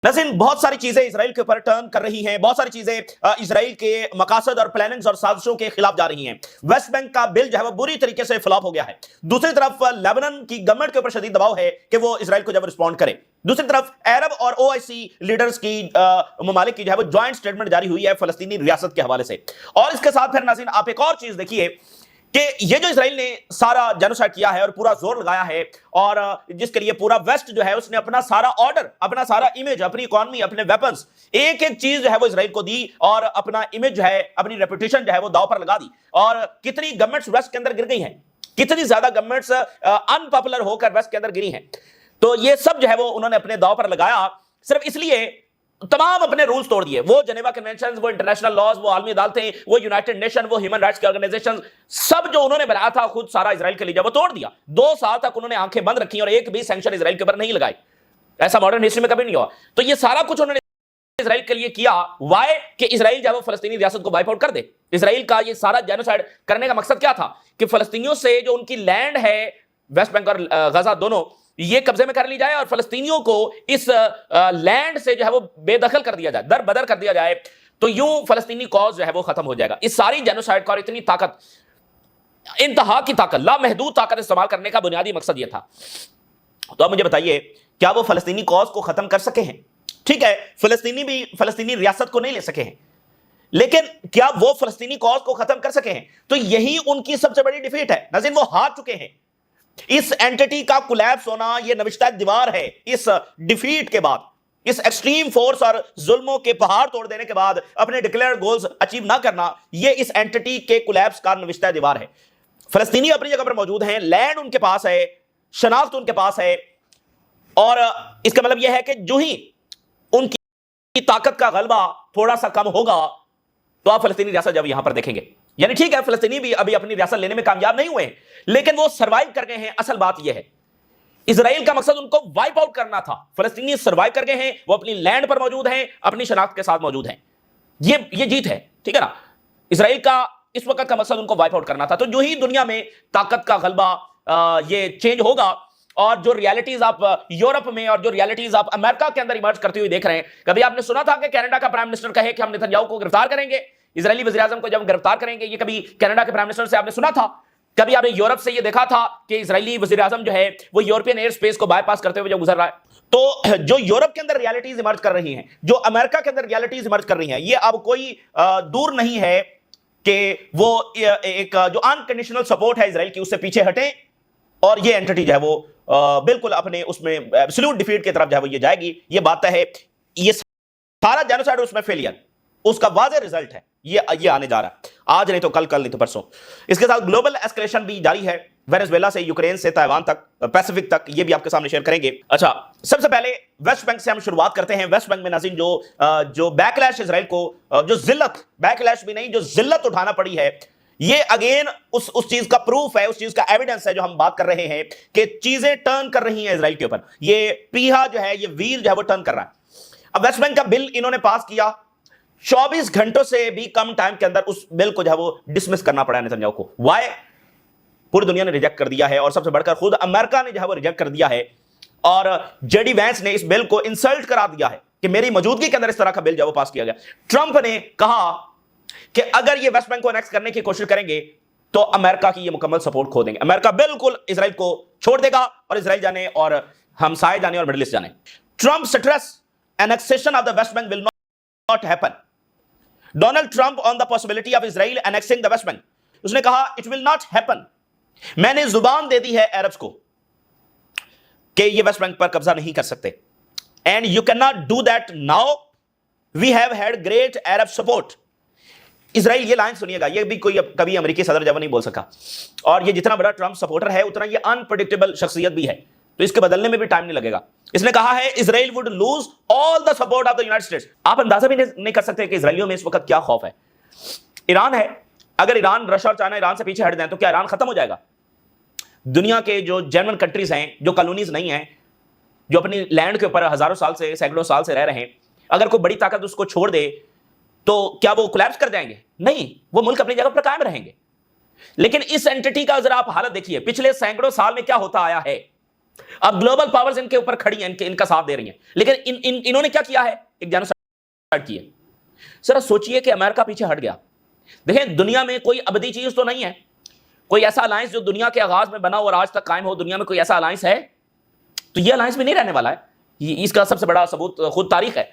नाज़रीन, बहुत सारी चीजें इसराइल के ऊपर टर्न कर रही हैं, बहुत सारी चीजें इसराइल के मकासद और प्लानिंग्स और साजिशों के खिलाफ जा रही हैं। वेस्ट बैंक का बिल जो है वो बुरी तरीके से फ्लॉप हो गया है। दूसरी तरफ लेबनान की गवर्नमेंट के ऊपर शदीद दबाव है कि वो इसराइल को जब रिस्पॉन्ड करे। दूसरी तरफ अरब और ओआईसी लीडर्स की ममालिक की जो है वो ज्वाइंट स्टेटमेंट जारी हुई है फलस्तीनी रियासत के हवाले से। और इसके साथ फिर नाज़रीन आप एक और चीज देखिए कि ये जो इसराइल ने सारा जेनोसाइड किया है और पूरा जोर लगाया है, और जिसके लिए पूरा वेस्ट जो है उसने अपना सारा ऑर्डर, अपना सारा इमेज, अपनी इकोनॉमी, अपने वेपन्स, एक एक चीज जो है वो इसराइल को दी और अपना इमेज जो है, अपनी रेपुटेशन जो है वो दांव पर लगा दी। और कितनी गवर्नमेंट्स वेस्ट के अंदर गिर गई हैं, कितनी ज्यादा गवर्नमेंट्स अनपॉपुलर होकर वेस्ट के अंदर गिरी हैं। तो ये सब जो है वो उन्होंने अपने दांव पर लगाया सिर्फ इसलिए, तमाम अपने रूल्स तोड़ दिए। वो जेनेवा कन्वेंशन, वो इंटरनेशनल लॉज, वो आलमी अदालतें, वो यूनाइटेड नेशन, वो ह्यूमन राइट्स की ऑर्गेनाइजेशन, सब जो उन्होंने बनाया था खुद सारा इसराइल के लिए वो तोड़ दिया। 2 साल तक उन्होंने आंखें बंद रखी और एक भी सैंक्शन इसराइल के ऊपर नहीं लगाई। ऐसा मॉडर्न हिस्ट्री में कभी नहीं हुआ। तो ये सारा कुछ उन्होंने इसराइल के लिए किया। वाई कि इसराइल जब वो फलस्तीनी रियासत को वाइप आउट कर दे। इसराइल का ये सारा जेनोसाइड करने का मकसद क्या था कि फलस्तीनियों से जो उनकी लैंड है, वेस्ट बैंक और गजा दोनों, ये कब्जे में कर ली जाए और फलस्तीनियों को इस लैंड से जो है वो बेदखल कर दिया जाए, दर बदर कर दिया जाए। तो यूं फलस्तीनी कॉज जो है वो खत्म हो जाएगा। इस सारी जेनोसाइड का और इतनी ताकत, इंतहा की ताकत, लामहदूद ताकत इस्तेमाल करने का बुनियादी मकसद ये था। तो अब मुझे बताइए, क्या वो फलस्तीनी कॉज को खत्म कर सके हैं? ठीक है, फलस्तीनी भी फलस्तीनी रियासत को नहीं ले सके हैं, लेकिन क्या वो फलस्तीनी कॉज को खत्म कर सके हैं? तो यही उनकी सबसे बड़ी डिफीट है। नाज़रीन, वो हार चुके हैं। इस एंटिटी का कोलैप्स होना, यह नविश्ता दीवार है। इस डिफीट के बाद, इस एक्सट्रीम फोर्स और जुल्मों के पहाड़ तोड़ देने के बाद अपने डिक्लेयर्ड गोल्स अचीव ना करना, यह इस एंटिटी के कोलैप्स का नविश्ता दीवार है। फलस्तीनी अपनी जगह पर मौजूद हैं, लैंड उनके पास है, शनाख्त उनके पास है, और इसका मतलब यह है कि जो ही उनकी ताकत का गलबा थोड़ा सा कम होगा तो आप फलस्तीनी रियासत जब यहां पर देखेंगे। यानी ठीक है, फलस्तीनी भी अभी अपनी रियासत लेने में कामयाब नहीं हुए, लेकिन वो सरवाइव कर गए हैं। असल बात यह है, इसराइल का मकसद उनको वाइप आउट करना था। फलस्तीनी सरवाइव कर गए हैं, वो अपनी लैंड पर मौजूद हैं, अपनी शनाख्त के साथ मौजूद हैं। ये जीत है, ठीक है ना। इसराइल का इस वक्त का मकसद उनको वाइप आउट करना था। तो जो ही दुनिया में ताकत का गलबा ये चेंज होगा, और जो रियलिटीज आप यूरोप में और जो रियलिटीज आप अमेरिका के अंदर इमर्ज करते हुए देख रहे हैं। कभी आपने सुना था कि कनाडा का प्राइम मिनिस्टर कहे कि हम नेतन्याहू को गिरफ्तार करेंगे, इजरायली वज़ीर आज़म को जब गिरफ्तार करेंगे? ये कभी कनाडा के प्राइम मिनिस्टर से आपने सुना था? कभी आपने यूरोप से ये देखा था कि इजरायली वज़ीर आज़म जो है वो यूरोपियन एयर स्पेस को बाईपास करते हुए जो गुजर रहा है? तो जो यूरोप के अंदर रियलिटीज इमर्ज कर रही हैं, जो अमेरिका के अंदर रियलिटीज इमर्ज कर रही हैं, ये अब कोई दूर नहीं है कि वो एक जो अनकंडीशनल सपोर्ट है इसराइल की, उससे पीछे हटें और ये एंटिटी जो है वो बिल्कुल अपने उसमें एब्सोल्यूट डिफीट की तरफ जो है वो ये जाएगी। ये बात है, ये सारा जेनोसाइड उसमें फेलियर, उसका वाज़ेह रिजल्ट है। ये आने जा रहा है, आज नहीं तो कल, कल नहीं तो परसों। इसके साथ ग्लोबल एस्केलेशन भी जारी है, वेनेजुएला से यूक्रेन से ताइवान तक, पैसिफिक तक, ये भी आपके सामने शेयर करेंगे। अच्छा, सबसे पहले वेस्ट बैंक से हम शुरुआत करते हैं। वेस्ट बैंक में नाज़रीन जो बैकलैश इसराइल को, जो जिल्लत, बैकलैश भी नहीं, जो जिल्लत उठाना पड़ी है, ये अगेन उस चीज का प्रूफ है, उस चीज का एविडेंस है जो हम बात कर रहे हैं कि चीजें टर्न कर रही हैं इसराइल के ऊपर। ये पीहा जो है, ये व्हील जो है वो टर्न कर रहा है। अब वेस्ट बैंक का बिल इन्होंने पास किया, 24 घंटों से भी कम टाइम के अंदर उस बिल को जो है वो डिसमिस करना पड़ा नेतन्याहू को। वाई? पूरी दुनिया ने रिजेक्ट कर दिया है, और सबसे बढ़कर खुद अमेरिका ने जो है वो रिजेक्ट कर दिया है, और जेडी वैंस ने इस बिल को इंसल्ट करा दिया है कि मेरी मौजूदगी के अंदर इस तरह का बिल जो है वो पास किया गया। ट्रंप ने कहा कि अगर ये वेस्ट बैंक को एनेक्स करने की कोशिश करेंगे तो अमेरिका की ये मुकम्मल सपोर्ट खो देंगे। अमेरिका बिल्कुल इसराइल को छोड़ देगा और इसराइल जाने और हमसाए जाने और मिडिल ईस्ट जाने। Trump stress annexation of the West Bank will not happen. Donald Trump on the possibility of Israel annexing the West Bank, उसने कहा इट विल नॉट हैपन। मैंने जुबान दे दी है अरब्स को कि ये वेस्ट बैंक पर कब्जा नहीं कर सकते, and you can not do that now, we have had great Arab support. Israel, ये लाइन सुनिएगा, ये भी कोई कभी अमेरिकी सदर जब नहीं बोल सका, और ये जितना बड़ा ट्रंप सपोर्टर है उतना ये अनप्रेडिक्टेबल शख्सियत भी है, तो इसके बदलने में भी टाइम नहीं लगेगा। इसने कहा है Israel would lose all the support of the United states. आप अंदाजा भी नहीं कर सकते कि इसराइलियों में इस वक्त क्या खौफ है। ईरान है, अगर ईरान, रशिया और चाइना ईरान से पीछे हट जाए तो क्या ईरान खत्म हो जाएगा? दुनिया के जो जर्मन कंट्रीज हैं, जो कॉलोनीज नहीं हैं, जो अपनी लैंड के ऊपर हजारों साल से, सैकड़ों साल से रह रहे हैं, अगर कोई बड़ी ताकत उसको छोड़ दे तो क्या वो कोलैप्स कर जाएंगे? नहीं, वो मुल्क अपनी जगह पर कायम रहेंगे। लेकिन इस एंटिटी का जरा आप हालत देखिए, पिछले सैकड़ों साल में क्या होता आया है। अब ग्लोबल पावर्स इनके ऊपर खड़ी हैं, इनका साथ दे रही हैं, लेकिन इन्होंने क्या किया है? एक जेनोसाइड किया। सर सोचिए कि अमेरिका पीछे हट गया। देखें, दुनिया में कोई अबदी चीज तो नहीं है, कोई ऐसा अलायंस जो दुनिया के आगाज में बना और आज तक कायम हो, दुनिया में कोई ऐसा अलायंस है? तो ये अलायंस में नहीं रहने वाला है। इसका सबसे बड़ा सबूत खुद तारीख है।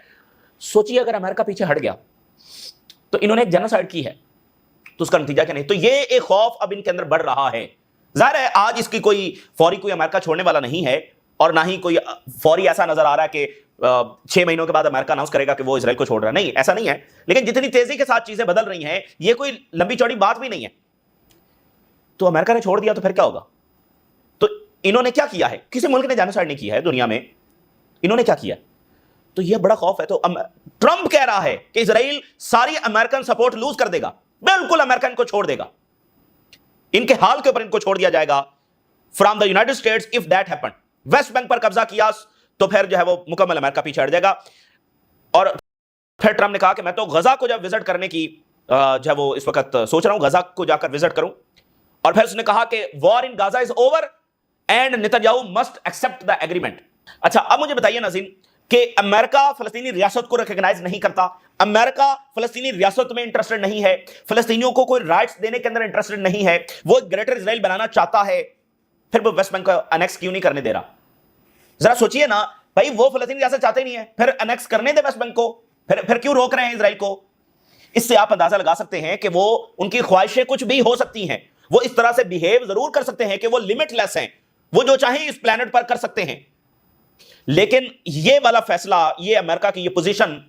सोचिए अगर अमेरिका पीछे हट गया तो इन्होंने एक जेनोसाइड की है, तो उसका नतीजा क्या नहीं? तो ये एक खौफ अब इनके अंदर बढ़ रहा है। जाहिर है आज इसकी कोई फौरी कोई अमेरिका छोड़ने वाला नहीं है, और ना ही कोई फौरी ऐसा नजर आ रहा है कि 6 महीनों के बाद अमेरिका अनाउंस करेगा कि वो इजराइल को छोड़ रहा है। नहीं, ऐसा नहीं है। लेकिन जितनी तेजी के साथ चीजें बदल रही हैं, ये कोई लंबी चौड़ी बात भी नहीं है। तो अमेरिका ने छोड़ दिया तो फिर क्या होगा? तो इन्होंने क्या किया है? किसी मुल्क ने जेनोसाइड नहीं किया है दुनिया में, इन्होंने क्या किया? तो यह बड़ा खौफ है। तो ट्रंप कह रहा है कि इजराइल सारी अमेरिकन सपोर्ट लूज कर देगा, बिल्कुल अमेरिकन को छोड़ देगा, इनके हाल के ऊपर इनको छोड़ दिया जाएगा from the United states if that happened. West Bank पर कब्जा किया तो फिर जो है वो मुकम्मल अमेरिका पीछे हट जाएगा। और फिर ट्रंप ने कहा कि मैं तो गजा को जब विजिट करने की जो है वो इस वक्त सोच रहा हूं, गजा को जाकर विजिट करूं। और फिर उसने कहा कि war in Gaza is over and Netanyahu must accept the agreement. अच्छा, अब मुझे बताइए नाज़रीन कि अमेरिका फलस्तीनी रियासत को रिकॉग्नाइज नहीं करता, अमेरिका फलस्तीनी रियासत में इंटरेस्टेड नहीं है, फलस्तीनियों को कोई राइट्स देने के अंदर इंटरेस्टेड नहीं है, वो ग्रेटर इजराइल बनाना चाहता है, फिर वो वेस्ट बैंक को अनेक्स क्यों नहीं करने दे रहा? जरा सोचिए ना भाई, वो फलस्तीनी रियासत चाहते नहीं है, फिर अनेक्स करने दे वेस्ट बैंक को, फिर क्यों रोक रहे हैं इजराइल को? इससे आप अंदाजा लगा सकते हैं कि वो उनकी ख्वाहिशें कुछ भी हो सकती हैं, वो इस तरह से बिहेव जरूर कर सकते हैं कि वो लिमिटलेस हैं, वो जो चाहे इस प्लेनेट पर कर सकते हैं। लेकिन ये वाला फैसला, ये अमेरिका की ये पोजीशन,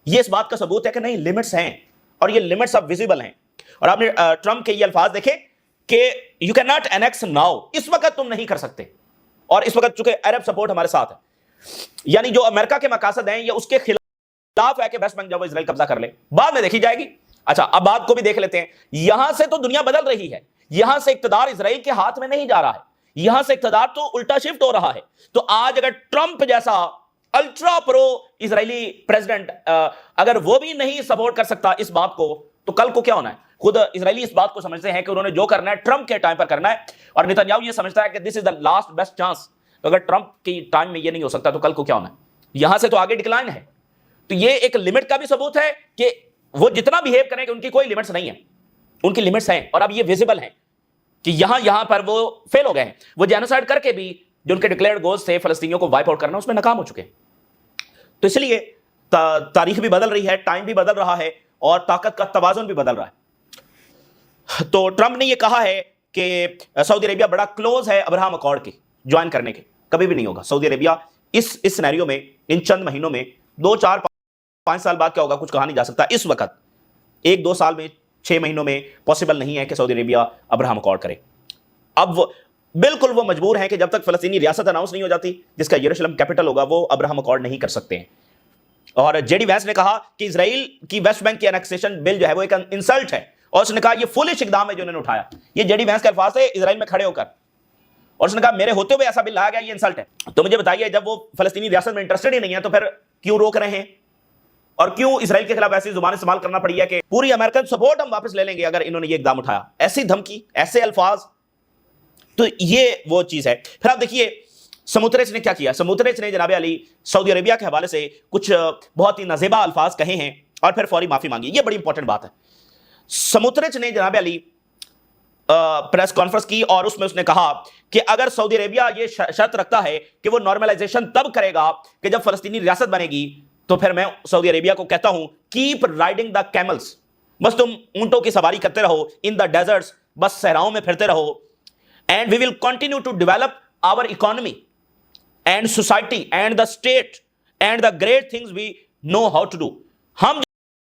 ये इस बात का सबूत है कि नहीं, लिमिट्स हैं, और ये लिमिट्स अब विजिबल हैं। और आपने ट्रंप के ये अल्फाज देखे कि you can not annex now, इस वक्त तुम नहीं कर सकते। और इस वक्त चूंकि अरब सपोर्ट हमारे साथ है, यानी जो अमेरिका के मकासद हैं ये उसके खिलाफ है कि वेस्ट बैंक जब इजराइल कब्जा कर ले, बाद में देखी जाएगी। अच्छा, अब बात को भी देख लेते हैं। यहां से तो दुनिया बदल रही है, यहां से इक्तदार इजराइल के हाथ में नहीं जा रहा है, यहां से इक्तदार तो उल्टा शिफ्ट हो रहा है। तो आज अगर ट्रंप जैसा अल्ट्रा प्रो इजरायली प्रेसिडेंट अगर वो भी नहीं सपोर्ट कर सकता इस बात को, तो कल को क्या होना है? खुद इजरायली इस बात को समझते हैं कि उन्होंने जो करना है ट्रंप के टाइम पर करना है, और नेतन्याहू ये समझता है कि this is the last best chance. तो अगर ट्रंप की टाइम में ये नहीं हो सकता तो कल को क्या होना है? यहां से तो आगे डिक्लाइन है। तो ये एक लिमिट का भी सबूत है कि वो जितना बिहेव करेंगे उनकी कोई लिमिट्स नहीं है, उनकी लिमिट्स हैं, और अब ये विजिबल है कि यहां पर वो फेल हो गए हैं। वो जेनोसाइड करके भी जो उनके डिक्लेयर्ड गोल्स थे फलस्तीनियों को वाइप आउट करना, उसमें नाकाम हो चुके हैं। तो इसलिए तारीख भी बदल रही है, टाइम भी बदल रहा है, और ताकत का तवाजुन भी बदल रहा है। तो ट्रंप ने यह कहा है कि सऊदी अरेबिया बड़ा क्लोज है अब्राहम अकॉर्ड के ज्वाइन करने के। कभी भी नहीं होगा सऊदी अरेबिया इस सिनेरियो में, इन चंद महीनों में, 2, 4, 5 साल बाद क्या होगा कुछ कहा नहीं जा सकता। इस वक्त 1-2 साल में, 6 महीनों में पॉसिबल नहीं है कि सऊदी अरेबिया अब्राहम अकॉर्ड करे। अब बिल्कुल वो मजबूर है कि जब तक फलस्तीनी रियासत अनाउंस नहीं हो जाती जिसका यरूशलेम कैपिटल होगा, वो अब्राहम अकॉर्ड नहीं कर सकते हैं। और जेडी वैंस ने कहा कि इजराइल की वेस्ट बैंक की एनेक्सेशन बिल जो है वो एक इंसल्ट है, और उसने कहा ये फुलिश इकदाम है जो उन्होंने उठाया। ये जेडी वैंस के अल्फाज है इजराइल में खड़े होकर, और उसने कहा मेरे होते हुए ऐसा बिल लाया गया, ये इंसल्ट है। तो मुझे बताइए, जब वो फलस्तीनी रियासत में इंटरेस्टेड ही नहीं है तो फिर क्यों रोक रहे हैं, और क्यों इजराइल के खिलाफ ऐसी जुबान इस्तेमाल करना पड़ी है कि पूरी अमेरिकन सपोर्ट हम वापस ले लेंगे अगर इन्होंने ये इकदाम उठाया? ऐसी धमकी, ऐसे अल्फाज, तो ये वो चीज है। फिर आप देखिए समुद्रेच ने क्या किया। समुद्रेच ने जनाब अली सऊदी अरेबिया के हवाले से कुछ बहुत ही नाजेबा अल्फाज कहे हैं और फिर फौरी माफी मांगी। ये बड़ी इंपॉर्टेंट बात है। समुद्रेच ने जनाब अली प्रेस कॉन्फ्रेंस की और उसमें उसने कहा कि अगर सऊदी अरेबिया ये शर्त रखता है कि वो नॉर्मलाइजेशन तब करेगा कि जब फलस्तीनी रियासत बनेगी, तो फिर मैं सऊदी अरेबिया को कहता हूं कीप राइडिंग द कैमल्स, बस तुम ऊंटों की सवारी करते रहो इन द डेजर्ट्स, बस सहराओं में फिरते रहो, and we will continue to develop our economy and society and the state and the great things we know how to do. हम